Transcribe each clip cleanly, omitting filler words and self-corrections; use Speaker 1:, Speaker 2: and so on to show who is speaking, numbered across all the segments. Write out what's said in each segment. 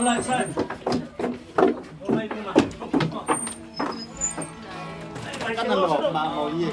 Speaker 1: lại sai. Hôm nay nhưng mà
Speaker 2: cắt là lột mà màu gì?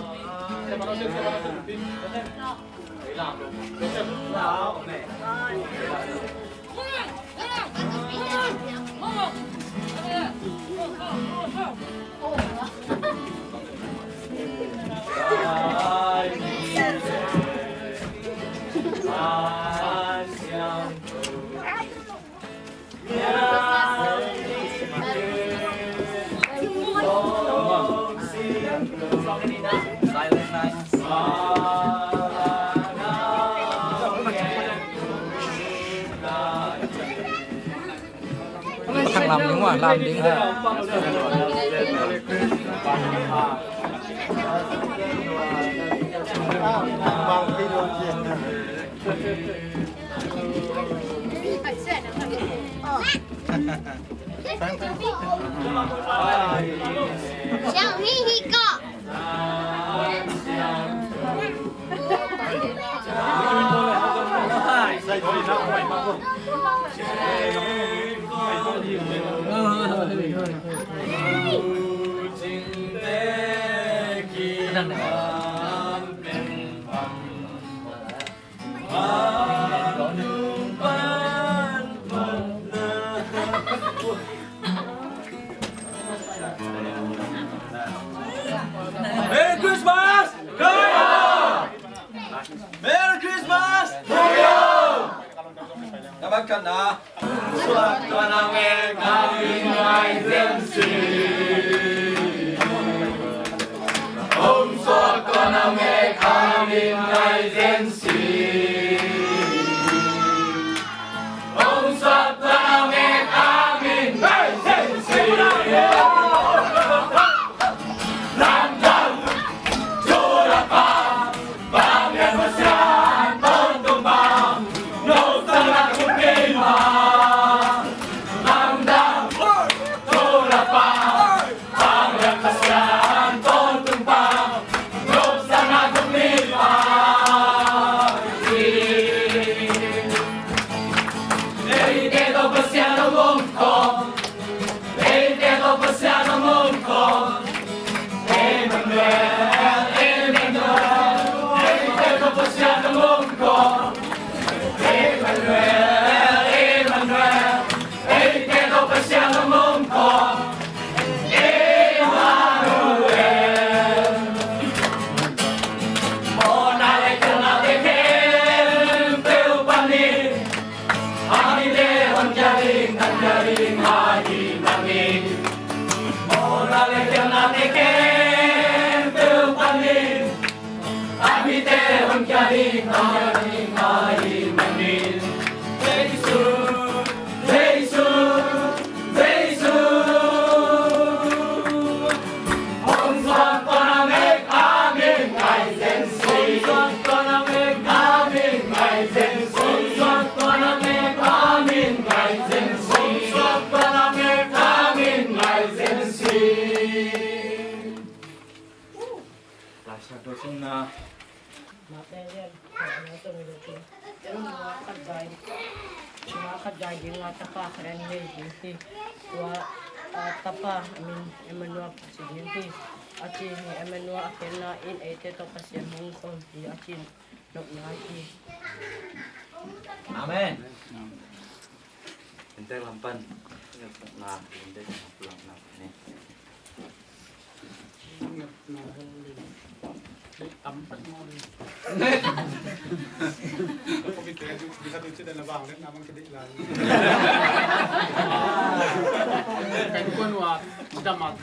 Speaker 3: Thằng làm đúng rồi, làm đi ha.
Speaker 4: Chào hi hi cọ.
Speaker 1: Merry Christmas! Merry Christmas! Các bác cần à? Xuân con anh nghe kami ngày dân sĩ. Hôm xuân con anh nghe kami ngày dân sĩ. Hôm xuân con anh nghe kami ngày dân sĩ.
Speaker 5: Tapa amin emanua presidente achin emanua akena in ete to pasien Hong Kong di achin nok naki.
Speaker 1: Amen. Ente lampan. Nah, ente pulang nak ni.
Speaker 2: Ampat mau ni. Bisa tujuh dan lebang kan, namang kedik lah. Cái quân hòa đâm mặt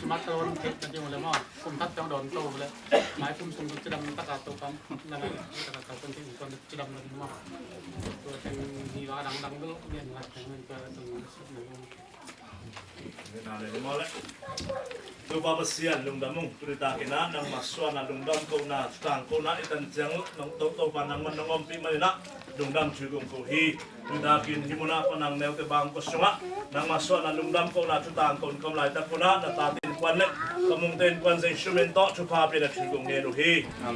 Speaker 2: smart phone kịch là điều mà cùng thắt trong đòn tàuเลยmáy phun súngจะดำตะการตัวปั๊มนั่นแหละตะการตัวคนที่อยู่คนจะดำเลยมั้งตัวเป็นมีร้านดังๆก็เรียนรักแต่เงินก็ตรงนี้สุดเลย
Speaker 6: Lu babasian lung damung purita kina nang maswa na lung dam ko na tang ko na itan jang nang to panang manongom pi manina lung dam chugong ko hi purita kin himuna panang neu te bang ko sunga nang maswa na lung dam ko na tang ko kom lai ta ko na tatin kwan le kamung ten kwan zeng shumen to chupa pi na chugong ne lu hi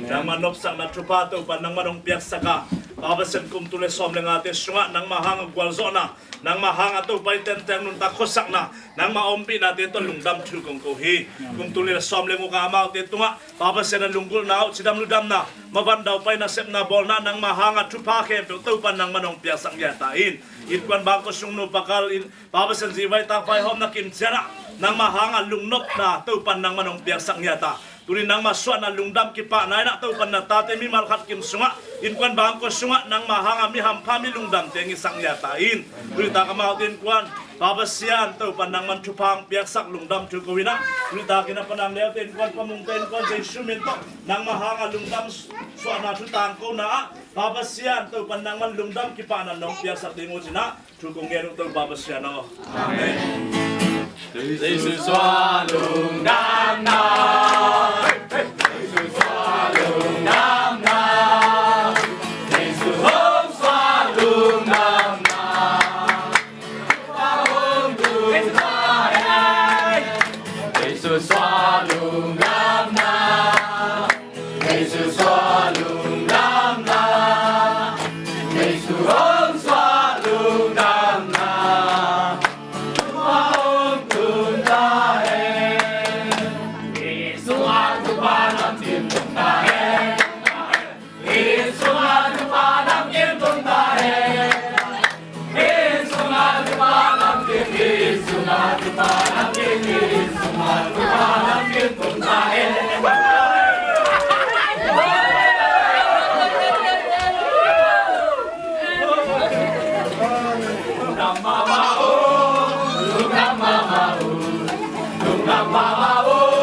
Speaker 6: nang manop sang na chupa to panang manong piak saka Babasen kum tule som lenga te sunga nang mahang gwalzo na nang mahang atu pai ten ten nun ta khosak na nang ma ompi na te to lungdam thu kong ko hi kum tule som lengu ka ma te tunga babasen lungkul na sidam ludam na maban dau pai na sep na bol na nang mahang atu pa khe pe to pan nang manong pia sang ya ta in kwan bang ko sung no pakal in babasen jiwai ta pai hom na kim chera nang mahang lungnop na to pan nang manong pia sang ya ta turi nang maswa na lungdam ki pa na na to pan na ta te mi mal khat kim sunga in kwan bang ko sunga nang mahanga mi ham pha mi lungdam te ngi sang ya ta in turi ta ka ma tin kwan babasian to pan nang man thupang piak sak lungdam thu ko wina turi ta kina panang le tin kwan pamung ten kwan je sumin to nang mahanga lungdam swa na thu tang ko na babasian to pan nang man lungdam ki pa na nong piak sak te ngo jina thu ko nge to babasian no amen
Speaker 1: Jesus swallowed down now. Jesus swallowed down now. Jesus home swallowed down now. Home to my Jesus swallowed down now. Jesus swallowed down now. Jesus home swallowed down now. Mama, oh,